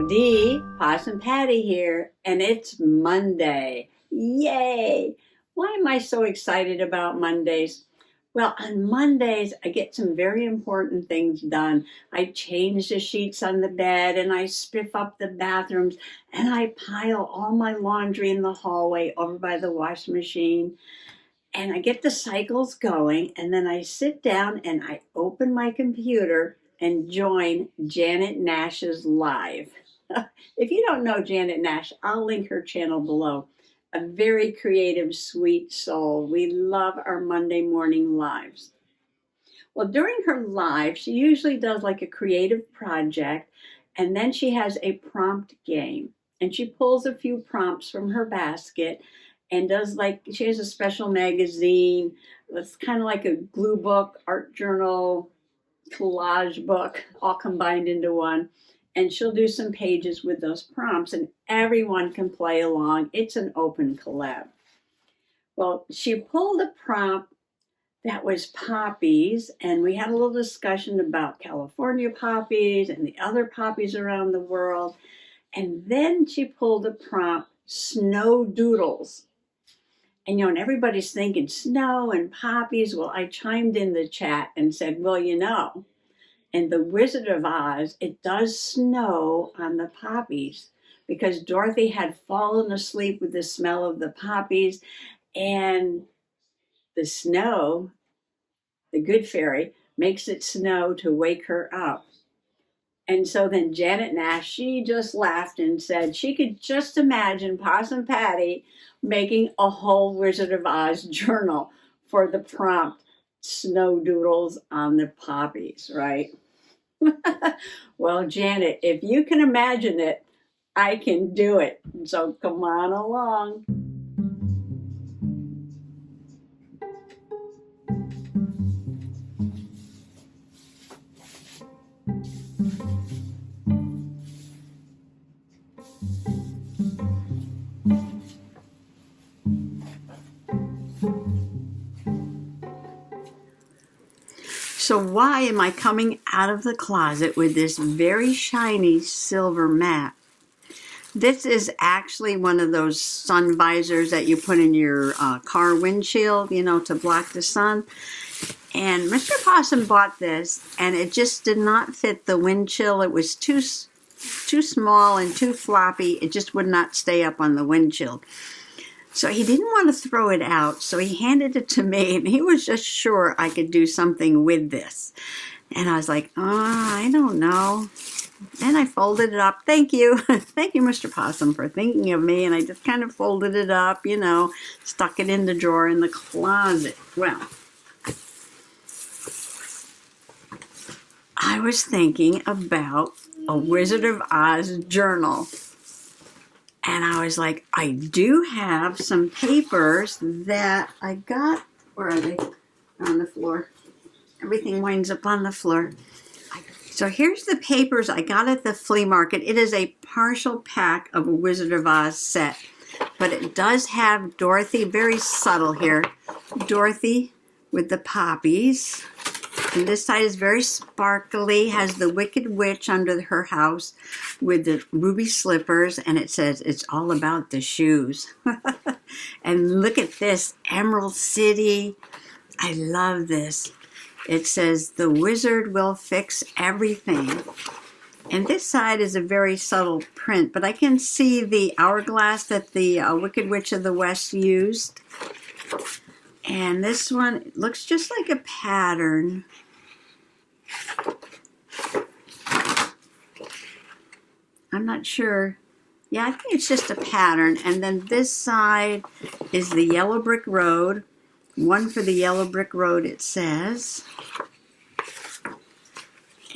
Howdy, Possum Patty here, and it's Monday. Yay! Why am I so excited about Mondays? Well, on Mondays, I get some very important things done. I change the sheets on the bed, and I spiff up the bathrooms, and I pile all my laundry in the hallway over by the washing machine. And I get the cycles going, and then I sit down and I open my computer and join Janet Nash's live. If you don't know Janet Nash, I'll link her channel below. A very creative, sweet soul. We love our Monday morning lives. Well, during her live, she usually does like a creative project, and then she has a prompt game. And she pulls a few prompts from her basket and does like, she has a special magazine. It's kind of like a Gluebook, art journal, collage book, all combined into one. And she'll do some pages with those prompts, and everyone can play along. It's an open collab. Well, she pulled a prompt that was poppies, and we had a little discussion about California poppies and the other poppies around the world. And then she pulled a prompt, snow doodles. And and everybody's thinking snow and poppies. Well, I chimed in the chat and said, well, in the Wizard of Oz, it does snow on the poppies because Dorothy had fallen asleep with the smell of the poppies, and the snow, the good fairy, makes it snow to wake her up. And so then Janet Nash, she just laughed and said she could just imagine Possum Patty making a whole Wizard of Oz journal for the prompt, snow doodles on the poppies, right? Well, Janet, if you can imagine it, I can do it. So come on along. So why am I coming out of the closet with this very shiny silver mat? This is actually one of those sun visors that you put in your car windshield, to block the sun. And Mr. Possum bought this, and it just did not fit the wind chill. It was too small and too floppy. It just would not stay up on the windshield. So he didn't want to throw it out, so he handed it to me, and he was just sure I could do something with this. And I was like, I don't know. And I folded it up. Thank you. Thank you, Mr. Possum, for thinking of me. And I just kind of folded it up, stuck it in the drawer in the closet. Well, I was thinking about a Wizard of Oz journal. And I was like, I do have some papers that I got. Where are they? On the floor. Everything winds up on the floor. So here's the papers I got at the flea market. It is a partial pack of a Wizard of Oz set. But it does have Dorothy, very subtle here. Dorothy with the poppies. And this side is very sparkly, has the Wicked Witch under her house with the ruby slippers, and it says it's all about the shoes. And look at this, Emerald City. I love this. It says the wizard will fix everything. And this side is a very subtle print, but I can see the hourglass that the Wicked Witch of the West used. And this one looks just like a pattern. I'm not sure. Yeah, I think it's just a pattern. And then this side is the Yellow Brick Road. One for the Yellow Brick Road, it says.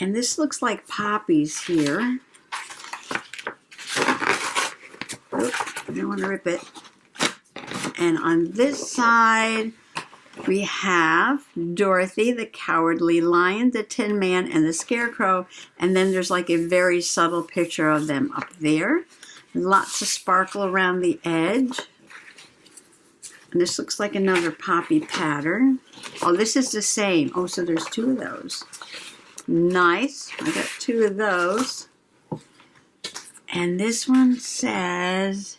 And this looks like poppies here. Oops, I don't want to rip it. And on this side, we have Dorothy, the Cowardly Lion, the Tin Man, and the Scarecrow. And then there's like a very subtle picture of them up there. Lots of sparkle around the edge. And this looks like another poppy pattern. Oh, this is the same. Oh, so there's two of those. Nice. I got two of those. And this one says,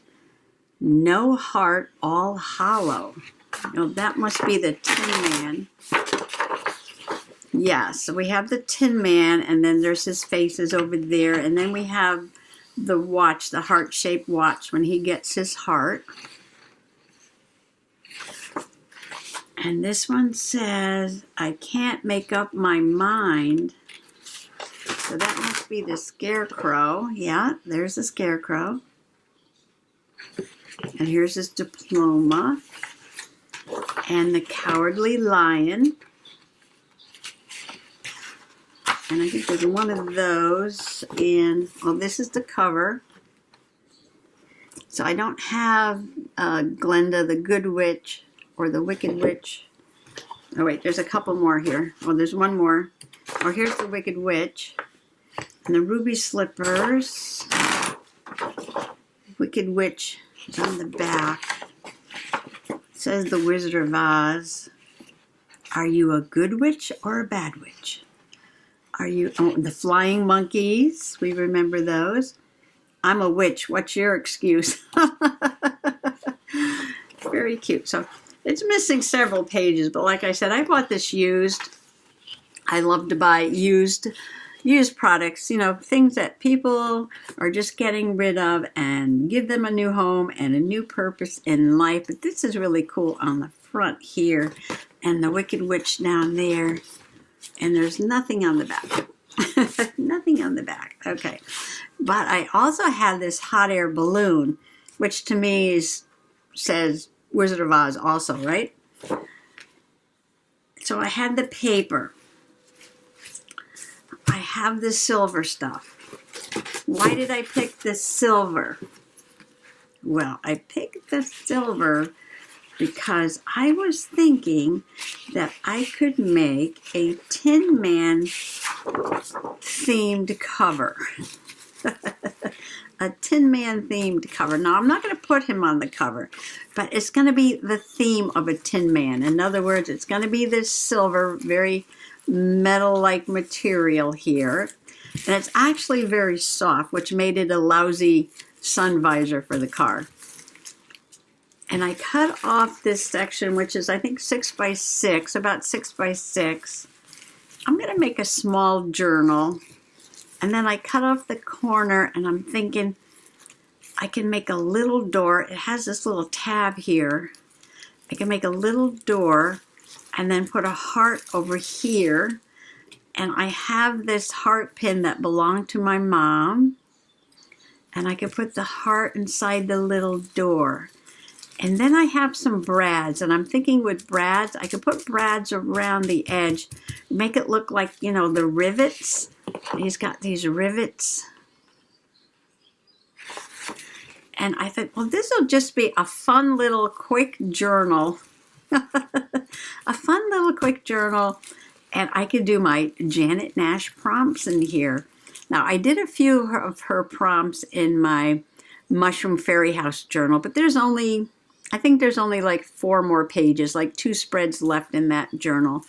no heart, all hollow. Now that must be the Tin Man. Yeah, so we have the Tin Man, and then there's his faces over there, and then we have the watch, the heart-shaped watch, when he gets his heart. And this one says, I can't make up my mind. So that must be the Scarecrow. Yeah, there's the Scarecrow. And here's his diploma. And the Cowardly Lion. And I think there's one of those in, well, this is the cover. So I don't have Glenda the Good Witch or the Wicked Witch. Oh wait, there's a couple more here. Oh, there's one more. Oh, here's the Wicked Witch. And the Ruby Slippers. Wicked Witch is on the back. It says the Wizard of Oz. Are you a good witch or a bad witch? Are you, oh, the Flying Monkeys, we remember those. I'm a witch, what's your excuse? Very cute. So it's missing several pages, but like I said, I bought this used. I love to buy used products, you know, things that people are just getting rid of and give them a new home and a new purpose in life. But this is really cool on the front here, and the Wicked Witch down there. And there's nothing on the back. Nothing on the back. Okay. But I also have this hot air balloon, which to me says Wizard of Oz also, right? So I had the paper. I have the silver stuff. Why did I pick the silver? Well, I picked the silver because I was thinking that I could make a Tin Man themed cover. A Tin Man themed cover. Now, I'm not going to put him on the cover, but it's going to be the theme of a Tin Man. In other words, it's going to be this silver, very metal-like material here. And it's actually very soft, which made it a lousy sun visor for the car. And I cut off this section, which is, I think, 6 by 6, about 6 by 6. I'm going to make a small journal. And then I cut off the corner, and I'm thinking I can make a little door. It has this little tab here. I can make a little door and then put a heart over here. And I have this heart pin that belonged to my mom. And I can put the heart inside the little door. And then I have some brads, and I'm thinking with brads, I could put brads around the edge, make it look like, you know, the rivets. He's got these rivets. And I thought, well, this will just be a fun little quick journal. A fun little quick journal, and I could do my Janet Nash prompts in here. Now, I did a few of her prompts in my Mushroom Fairy House journal, but there's only, I think there's only like 4 more pages, like 2 spreads left in that journal.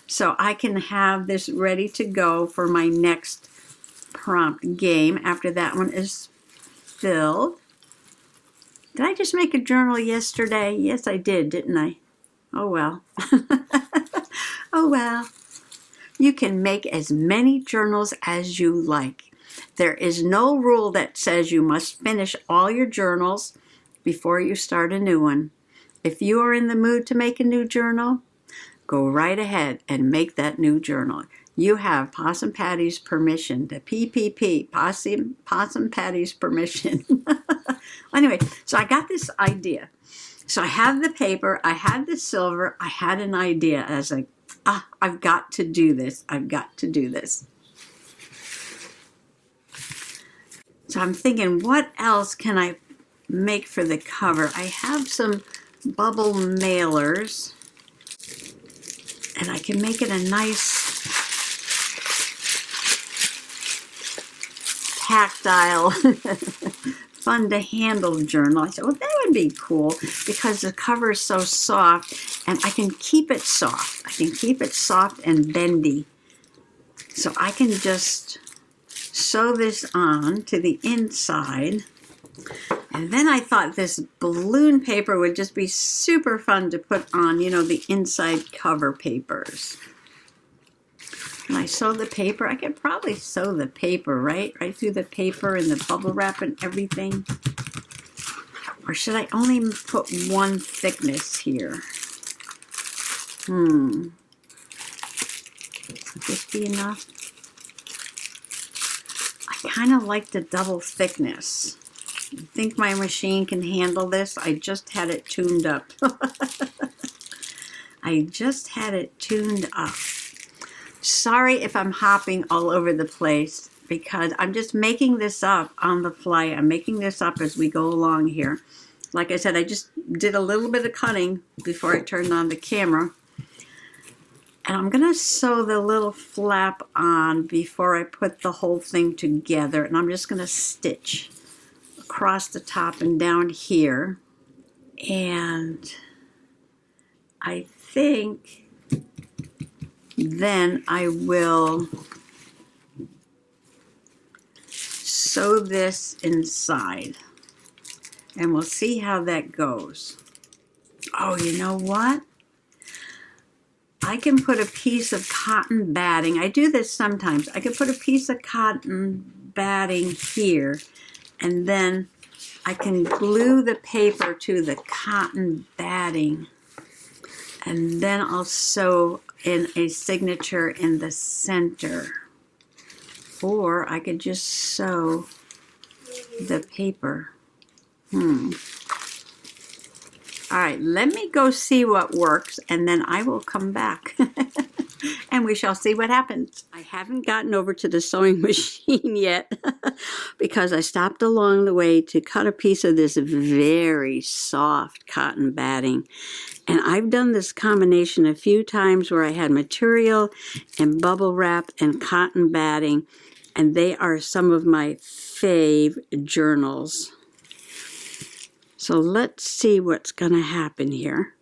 So I can have this ready to go for my next prompt game after that one is filled. Did I just make a journal yesterday? Yes, I did, didn't I? Oh, well. Oh, well. You can make as many journals as you like. There is no rule that says you must finish all your journals before you start a new one. If you are in the mood to make a new journal, go right ahead and make that new journal. You have Possum Patty's permission, the PPP, Possum Patty's permission. Anyway, so I got this idea. So I have the paper, I had the silver, I had an idea. I was like, I've got to do this. I've got to do this. So I'm thinking, what else can I make for the cover? I have some bubble mailers, and I can make it a nice tactile, fun to handle journal. I said, well, that would be cool because the cover is so soft, and I can keep it soft. I can keep it soft and bendy. So I can just sew this on to the inside. And then I thought this balloon paper would just be super fun to put on, you know, the inside cover papers. And I sew the paper. I could probably sew the paper, right? Right through the paper and the bubble wrap and everything. Or should I only put one thickness here? Would this be enough? I kind of like the double thickness. I think my machine can handle this. I just had it tuned up. I just had it tuned up. Sorry if I'm hopping all over the place because I'm just making this up on the fly. I'm making this up as we go along here. Like I said, I just did a little bit of cutting before I turned on the camera. And I'm going to sew the little flap on before I put the whole thing together. And I'm just going to stitch across the top and down here. And I think then I will sew this inside. And we'll see how that goes. Oh, you know what? I can put a piece of cotton batting. I do this sometimes. I can put a piece of cotton batting here, and then I can glue the paper to the cotton batting, and then I'll sew in a signature in the center. Or I could just sew the paper. All right, let me go see what works, and then I will come back, and we shall see what happens. I haven't gotten over to the sewing machine yet, because I stopped along the way to cut a piece of this very soft cotton batting. And I've done this combination a few times where I had material and bubble wrap and cotton batting, and they are some of my fave journals. So let's see what's going to happen here.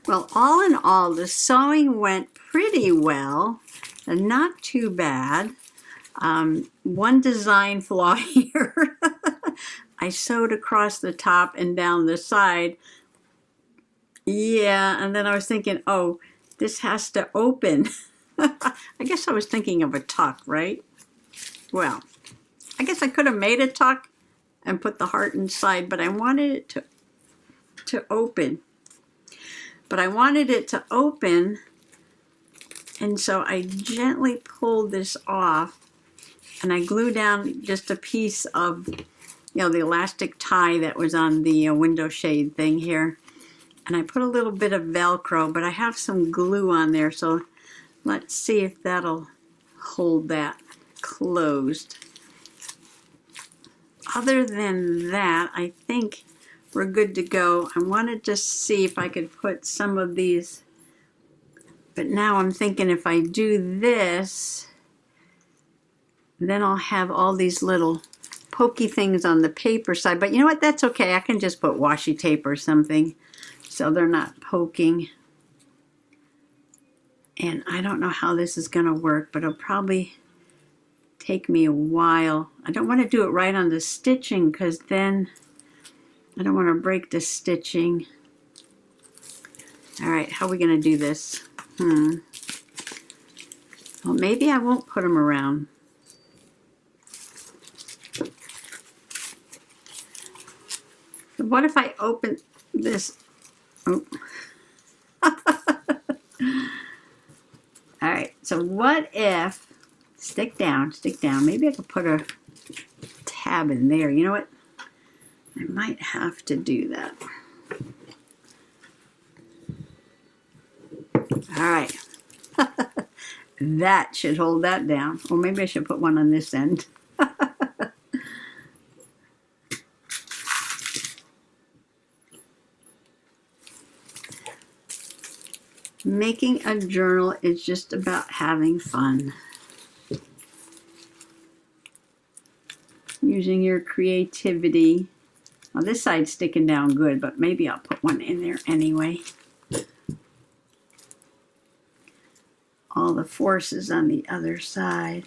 Well, all in all, the sewing went pretty well, and not too bad. One design flaw here. I sewed across the top and down the side. Yeah, and then I was thinking, oh, this has to open. I guess I was thinking of a tuck, right? Well, I guess I could have made a tuck and put the heart inside, but I wanted it to open. But I wanted it to open, and so I gently pulled this off, and I glued down just a piece of, you know, the elastic tie that was on the window shade thing here. And I put a little bit of Velcro, but I have some glue on there, so let's see if that'll hold that closed. Other than that, I think we're good to go. I wanted to see if I could put some of these, but now I'm thinking if I do this, then I'll have all these little pokey things on the paper side. But you know what? That's okay. I can just put washi tape or something, so they're not poking. And I don't know how this is going to work, but it'll probably take me a while. I don't want to do it right on the stitching because then I don't want to break the stitching. All right, how are we going to do this? Well, maybe I won't put them around. So what if I open this? Oh. All right, so what if, stick down, maybe I could put a tab in there. You know what? I might have to do that. All right. That should hold that down. Or maybe I should put one on this end. Making a journal is just about having fun. You using your creativity. Well, this side's sticking down good, but maybe I'll put one in there anyway. All the forces on the other side.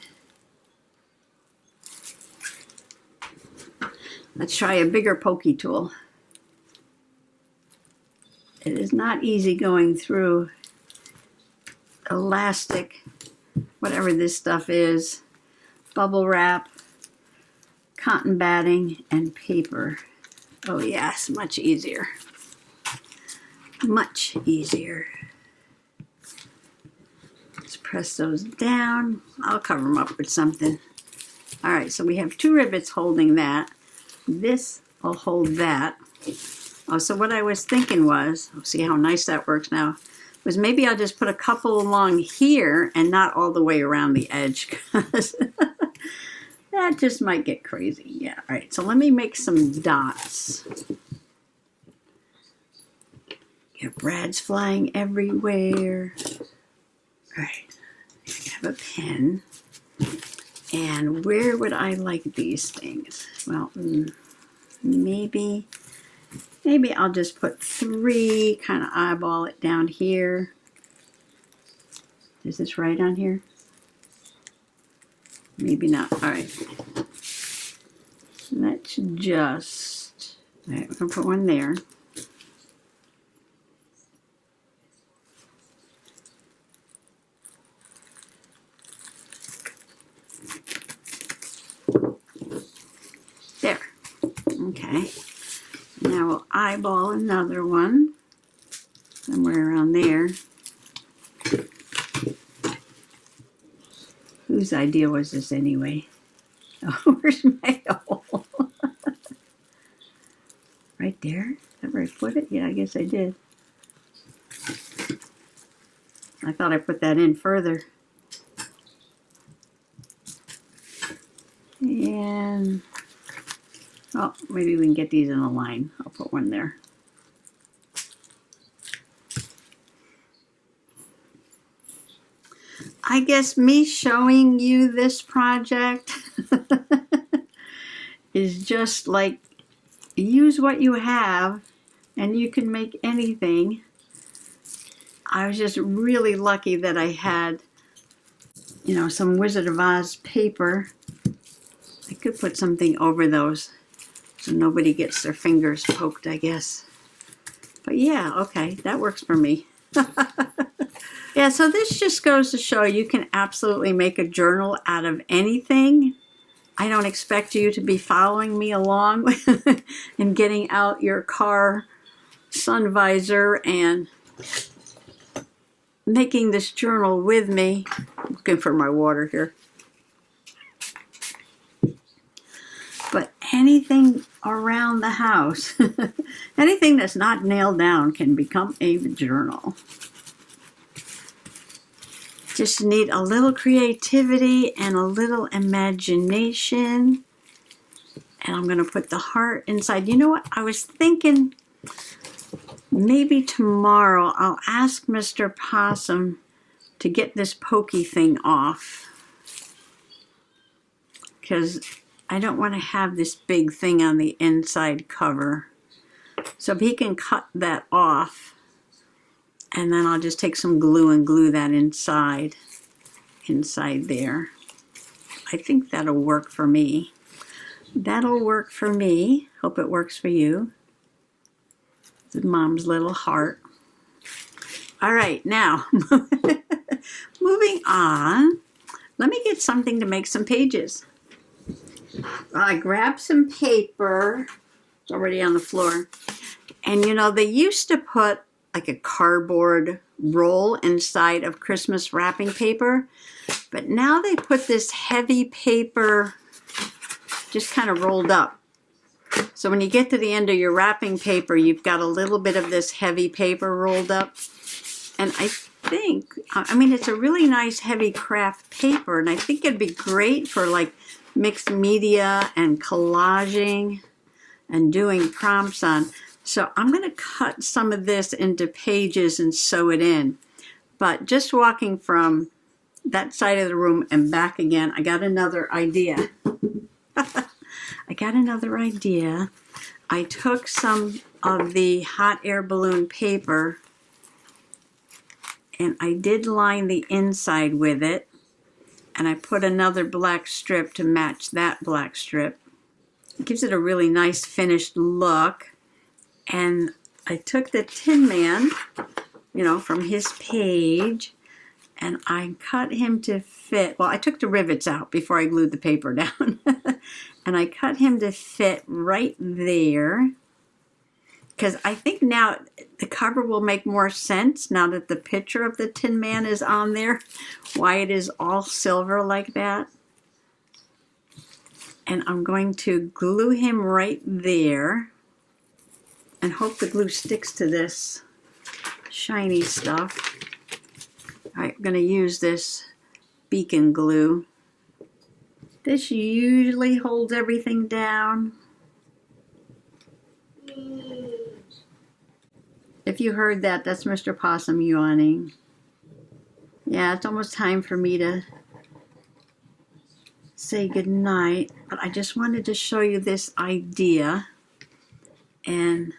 Let's try a bigger pokey tool. It is not easy going through elastic, whatever this stuff is, bubble wrap, cotton batting, and paper. Oh yes, much easier. Much easier. Let's press those down. I'll cover them up with something. All right, so we have 2 rivets holding that. This will hold that. Oh, so what I was thinking was, see how nice that works now, was maybe I'll just put a couple along here and not all the way around the edge, because that just might get crazy. Yeah, all right, so let me make some dots. Yeah, Brad's flying everywhere. All right, I have a pen. And where would I like these things? Well, maybe I'll just put 3, kind of eyeball it down here. Is this right on here? Maybe not. All right. Let's just, all right, we're going to put one there. There. Okay. Now we'll eyeball another one somewhere around there. Whose idea was this anyway? Oh, where's my hole? Right there? Is that where I put it? Yeah, I guess I did. I thought I put that in further. And, oh, maybe we can get these in a line. I'll put one there. I guess me showing you this project is just like, use what you have and you can make anything. I was just really lucky that I had, you know, some Wizard of Oz paper. I could put something over those so nobody gets their fingers poked, I guess. But yeah, okay, that works for me. Yeah, so this just goes to show you can absolutely make a journal out of anything. I don't expect you to be following me along and getting out your car sun visor and making this journal with me. I'm looking for my water here. But anything around the house, anything that's not nailed down can become a journal. Just need a little creativity and a little imagination. And I'm going to put the heart inside. You know what? I was thinking maybe tomorrow I'll ask Mr. Possum to get this pokey thing off. Because I don't want to have this big thing on the inside cover. So if he can cut that off, and then I'll just take some glue and glue that inside there. I think that'll work for me. That'll work for me. Hope it works for you. It's Mom's little heart. All right, now, moving on. Let me get something to make some pages. I grabbed some paper. It's already on the floor. And you know, they used to put like a cardboard roll inside of Christmas wrapping paper, but now they put this heavy paper just kind of rolled up. So when you get to the end of your wrapping paper, you've got a little bit of this heavy paper rolled up. And I think, I mean, it's a really nice heavy craft paper, and I think it'd be great for like mixed media and collaging and doing prompts on. So I'm going to cut some of this into pages and sew it in. But just walking from that side of the room and back again, I got another idea. I got another idea. I took some of the hot air balloon paper and I did line the inside with it, and I put another black strip to match that black strip. It gives it a really nice finished look. And I took the Tin Man, you know, from his page, and I cut him to fit. Well, I took the rivets out before I glued the paper down. And I cut him to fit right there, because I think now the cover will make more sense now that the picture of the Tin Man is on there, why it is all silver like that. And I'm going to glue him right there and hope the glue sticks to this shiny stuff. All right, I'm going to use this beacon glue. This usually holds everything down. If you heard that, that's Mr. Possum yawning. Yeah, it's almost time for me to say goodnight, but I just wanted to show you this idea. And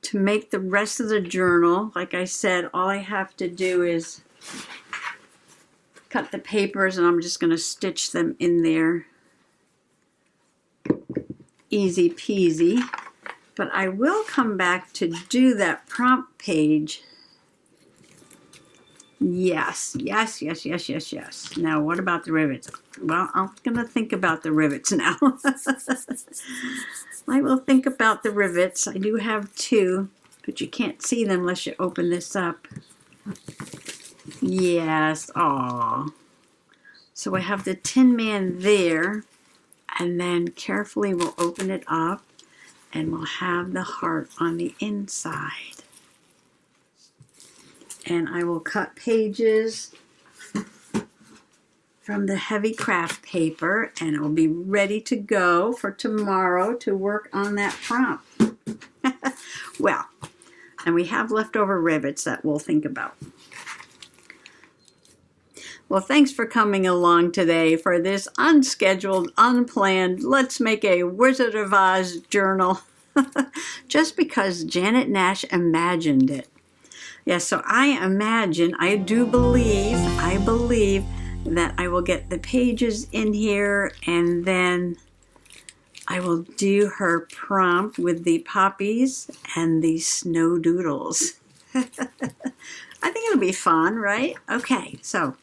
to make the rest of the journal, like I said, all I have to do is cut the papers, and I'm just going to stitch them in there. Easy peasy. But I will come back to do that prompt page. Yes. Now, what about the rivets? Well, I'm going to think about the rivets now. I will think about the rivets. I do have two, but you can't see them unless you open this up. Yes, aw. So I have the Tin Man there, and then carefully we'll open it up, and we'll have the heart on the inside. And I will cut pages from the heavy craft paper, and it will be ready to go for tomorrow to work on that prompt. Well, and we have leftover rivets that we'll think about. Well, thanks for coming along today for this unscheduled, unplanned, let's make a Wizard of Oz journal. Just because Janet Nash imagined it. Yes, so I believe that I will get the pages in here, and then I will do her prompt with the poppies and the snow doodles. I think it'll be fun, right? Okay, so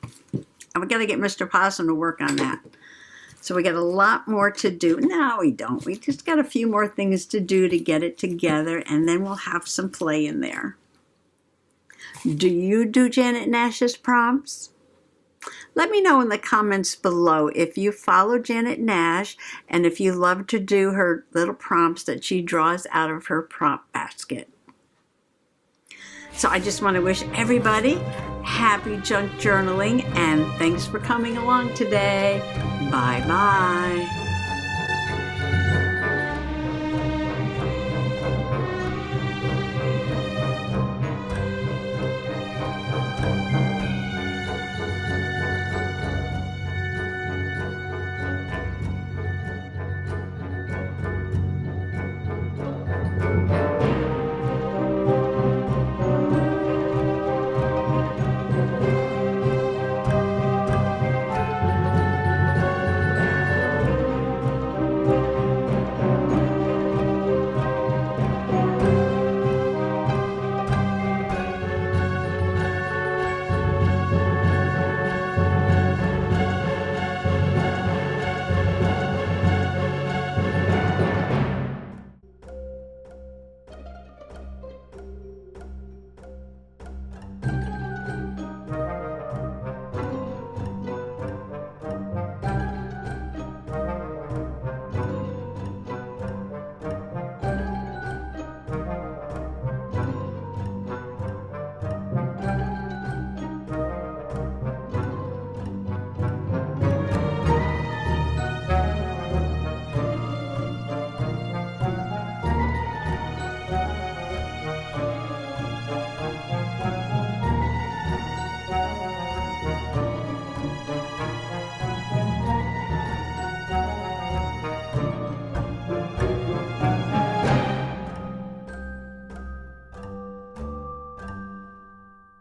I'm going to get Mr. Possum to work on that. So we got a lot more to do. No, we don't. We just got a few more things to do to get it together, and then we'll have some play in there. Do you do Janet Nash's prompts? Let me know in the comments below if you follow Janet Nash and if you love to do her little prompts that she draws out of her prompt basket. So I just want to wish everybody happy junk journaling, and thanks for coming along today. Bye-bye.